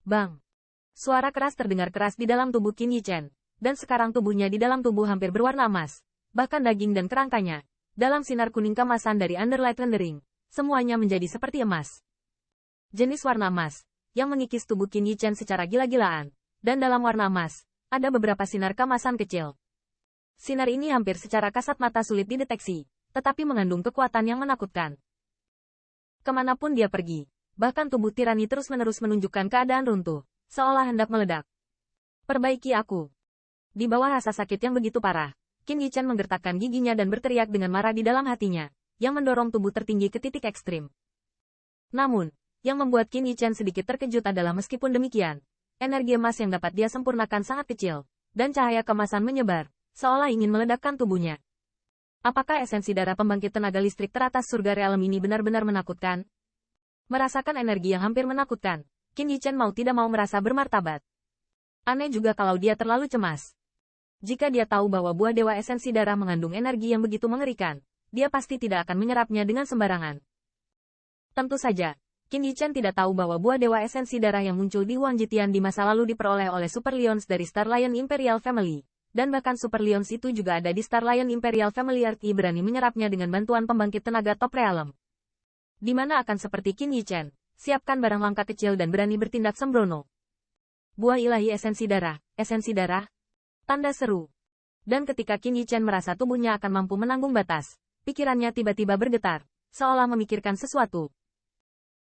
Bang! Suara keras terdengar keras di dalam tubuh Qin Yichen, dan sekarang tubuhnya di dalam tubuh hampir berwarna emas, bahkan daging dan kerangkanya, dalam sinar kuning kemasan dari Underlight Rendering, semuanya menjadi seperti emas. Jenis warna emas, yang mengikis tubuh Qin Yichen secara gila-gilaan, dan dalam warna emas, ada beberapa sinar kemasan kecil. Sinar ini hampir secara kasat mata sulit dideteksi, tetapi mengandung kekuatan yang menakutkan. Kemanapun dia pergi, bahkan tubuh tirani terus-menerus menunjukkan keadaan runtuh, seolah hendak meledak. Perbaiki aku. Di bawah rasa sakit yang begitu parah, Qin Yichen menggertakkan giginya dan berteriak dengan marah di dalam hatinya, yang mendorong tubuh tertinggi ke titik ekstrim. Namun, yang membuat Qin Yichen sedikit terkejut adalah meskipun demikian, energi emas yang dapat dia sempurnakan sangat kecil, dan cahaya kemasan menyebar, seolah ingin meledakkan tubuhnya. Apakah esensi darah pembangkit tenaga listrik teratas surga realem ini benar-benar menakutkan? Merasakan energi yang hampir menakutkan, Qin Yichen mau tidak mau merasa bermartabat. Aneh juga kalau dia terlalu cemas. Jika dia tahu bahwa buah dewa esensi darah mengandung energi yang begitu mengerikan, dia pasti tidak akan menyerapnya dengan sembarangan. Tentu saja, Qin Yichen tidak tahu bahwa buah dewa esensi darah yang muncul di Huang Jitian di masa lalu diperoleh oleh Super Lions dari Star Lion Imperial Family, dan bahkan Super Lions itu juga ada di Star Lion Imperial Family RT berani menyerapnya dengan bantuan pembangkit tenaga top realem. Di mana akan seperti Qin Yichen, siapkan barang langka kecil dan berani bertindak sembrono. Buah ilahi esensi darah, tanda seru. Dan ketika Qin Yichen merasa tubuhnya akan mampu menanggung batas, pikirannya tiba-tiba bergetar, seolah memikirkan sesuatu.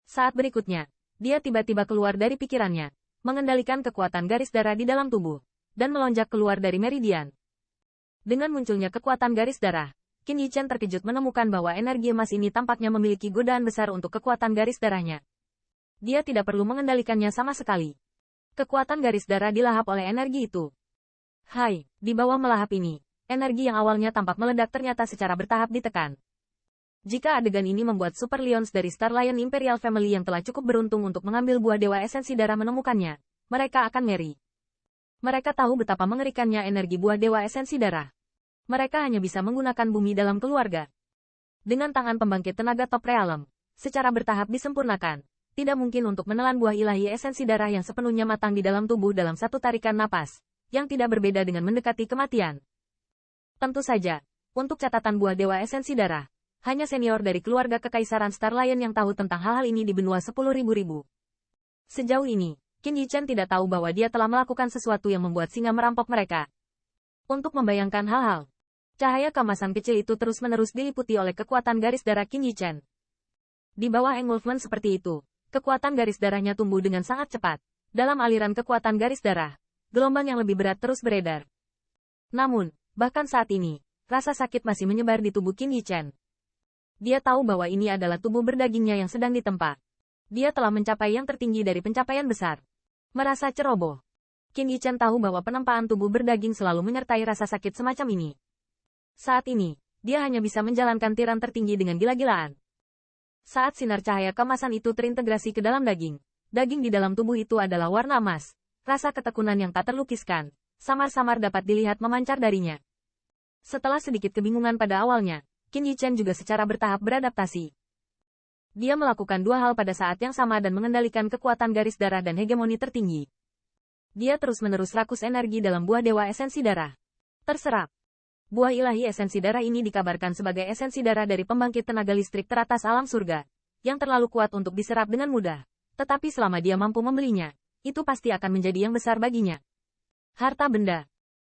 Saat berikutnya, dia tiba-tiba keluar dari pikirannya, mengendalikan kekuatan garis darah di dalam tubuh, dan melonjak keluar dari meridian. Dengan munculnya kekuatan garis darah, Qin Yichen terkejut menemukan bahwa energi emas ini tampaknya memiliki godaan besar untuk kekuatan garis darahnya. Dia tidak perlu mengendalikannya sama sekali. Kekuatan garis darah dilahap oleh energi itu. Hai, di bawah melahap ini, energi yang awalnya tampak meledak ternyata secara bertahap ditekan. Jika adegan ini membuat Super Lions dari Star Lion Imperial Family yang telah cukup beruntung untuk mengambil buah dewa esensi darah menemukannya, mereka akan ngeri. Mereka tahu betapa mengerikannya energi buah dewa esensi darah. Mereka hanya bisa menggunakan bumi dalam keluarga. Dengan tangan pembangkit tenaga top realem, secara bertahap disempurnakan, tidak mungkin untuk menelan buah ilahi esensi darah yang sepenuhnya matang di dalam tubuh dalam satu tarikan napas, yang tidak berbeda dengan mendekati kematian. Tentu saja, untuk catatan buah dewa esensi darah, hanya senior dari keluarga kekaisaran Star Lion yang tahu tentang hal-hal ini di benua 10.000. Sejauh ini, Qin Yichen tidak tahu bahwa dia telah melakukan sesuatu yang membuat singa merampok mereka. Untuk membayangkan hal-hal, cahaya kemasan kecil itu terus-menerus diliputi oleh kekuatan garis darah Qin Yichen. Di bawah engulfment seperti itu, kekuatan garis darahnya tumbuh dengan sangat cepat. Dalam aliran kekuatan garis darah, gelombang yang lebih berat terus beredar. Namun, bahkan saat ini, rasa sakit masih menyebar di tubuh Qin Yichen. Dia tahu bahwa ini adalah tubuh berdagingnya yang sedang ditempa. Dia telah mencapai yang tertinggi dari pencapaian besar. Merasa ceroboh. Qin Yichen tahu bahwa penempaan tubuh berdaging selalu menyertai rasa sakit semacam ini. Saat ini, dia hanya bisa menjalankan tiran tertinggi dengan gila-gilaan. Saat sinar cahaya kemasan itu terintegrasi ke dalam daging di dalam tubuh itu adalah warna emas. Rasa ketekunan yang tak terlukiskan, samar-samar dapat dilihat memancar darinya. Setelah sedikit kebingungan pada awalnya, Qin Yichen juga secara bertahap beradaptasi. Dia melakukan dua hal pada saat yang sama dan mengendalikan kekuatan garis darah dan hegemoni tertinggi. Dia terus-menerus rakus energi dalam buah dewa esensi darah. Terserap. Buah ilahi esensi darah ini dikabarkan sebagai esensi darah dari pembangkit tenaga listrik teratas alam surga, yang terlalu kuat untuk diserap dengan mudah. Tetapi selama dia mampu membelinya, itu pasti akan menjadi yang besar baginya. Harta benda.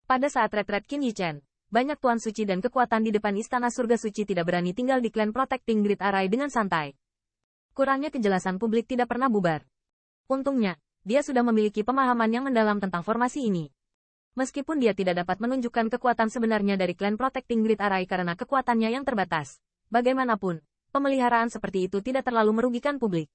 Pada saat retret Qin Yichen, banyak tuan suci dan kekuatan di depan istana surga suci tidak berani tinggal di klan Protecting Grid Array dengan santai. Kurangnya kejelasan publik tidak pernah bubar. Untungnya, dia sudah memiliki pemahaman yang mendalam tentang formasi ini. Meskipun dia tidak dapat menunjukkan kekuatan sebenarnya dari klan Protecting Grid Array karena kekuatannya yang terbatas, bagaimanapun, pemeliharaan seperti itu tidak terlalu merugikan publik.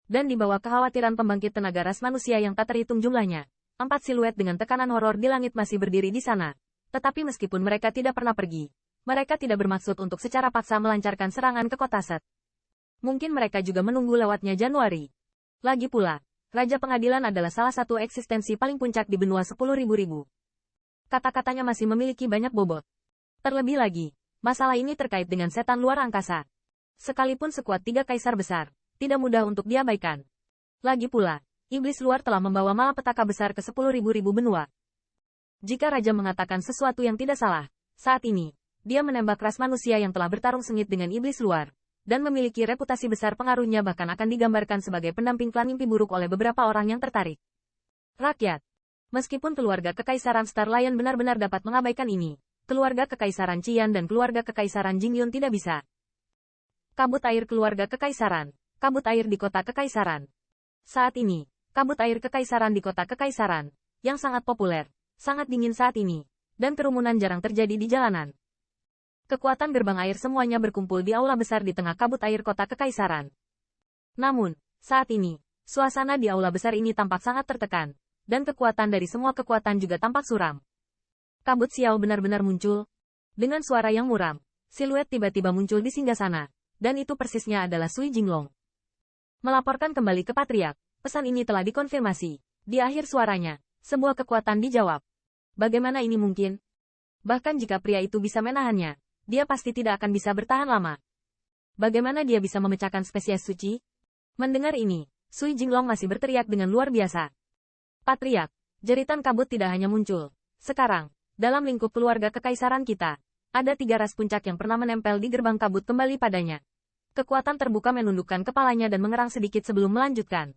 Dan di bawah kekhawatiran pembangkit tenaga ras manusia yang tak terhitung jumlahnya, 4 siluet dengan tekanan horor di langit masih berdiri di sana. Tetapi meskipun mereka tidak pernah pergi, mereka tidak bermaksud untuk secara paksa melancarkan serangan ke kota Set. Mungkin mereka juga menunggu lewatnya Januari. Lagi pula, Raja Pengadilan adalah salah satu eksistensi paling puncak di benua 10.000. Kata-katanya masih memiliki banyak bobot. Terlebih lagi, masalah ini terkait dengan setan luar angkasa. Sekalipun sekuat 3 kaisar besar, tidak mudah untuk diabaikan. Lagi pula, Iblis luar telah membawa malapetaka besar ke 10.000 benua. Jika Raja mengatakan sesuatu yang tidak salah, saat ini, dia menembak ras manusia yang telah bertarung sengit dengan iblis luar, dan memiliki reputasi besar pengaruhnya bahkan akan digambarkan sebagai pendamping klan mimpi buruk oleh beberapa orang yang tertarik. Rakyat. Meskipun keluarga Kekaisaran Star Lion benar-benar dapat mengabaikan ini, keluarga Kekaisaran Qian dan keluarga Kekaisaran Jingyun tidak bisa. Kabut air keluarga Kekaisaran. Kabut air di kota Kekaisaran. Saat ini, kabut air Kekaisaran di kota Kekaisaran, yang sangat populer, sangat dingin saat ini, dan kerumunan jarang terjadi di jalanan. Kekuatan gerbang air semuanya berkumpul di aula besar di tengah kabut air kota Kekaisaran. Namun, saat ini, suasana di aula besar ini tampak sangat tertekan, dan kekuatan dari semua kekuatan juga tampak suram. Kabut Xiao benar-benar muncul. Dengan suara yang muram, siluet tiba-tiba muncul di singgasana, dan itu persisnya adalah Sui Jinglong. Melaporkan kembali ke Patriark, pesan ini telah dikonfirmasi. Di akhir suaranya, sebuah kekuatan dijawab. Bagaimana ini mungkin? Bahkan jika pria itu bisa menahannya, dia pasti tidak akan bisa bertahan lama. Bagaimana dia bisa memecahkan spesies suci? Mendengar ini, Sui Jinglong masih berteriak dengan luar biasa. Patriark, jeritan kabut tidak hanya muncul. Sekarang, dalam lingkup keluarga Kekaisaran kita, ada 3 ras puncak yang pernah menempel di gerbang kabut kembali padanya. Kekuatan terbuka menundukkan kepalanya dan mengerang sedikit sebelum melanjutkan.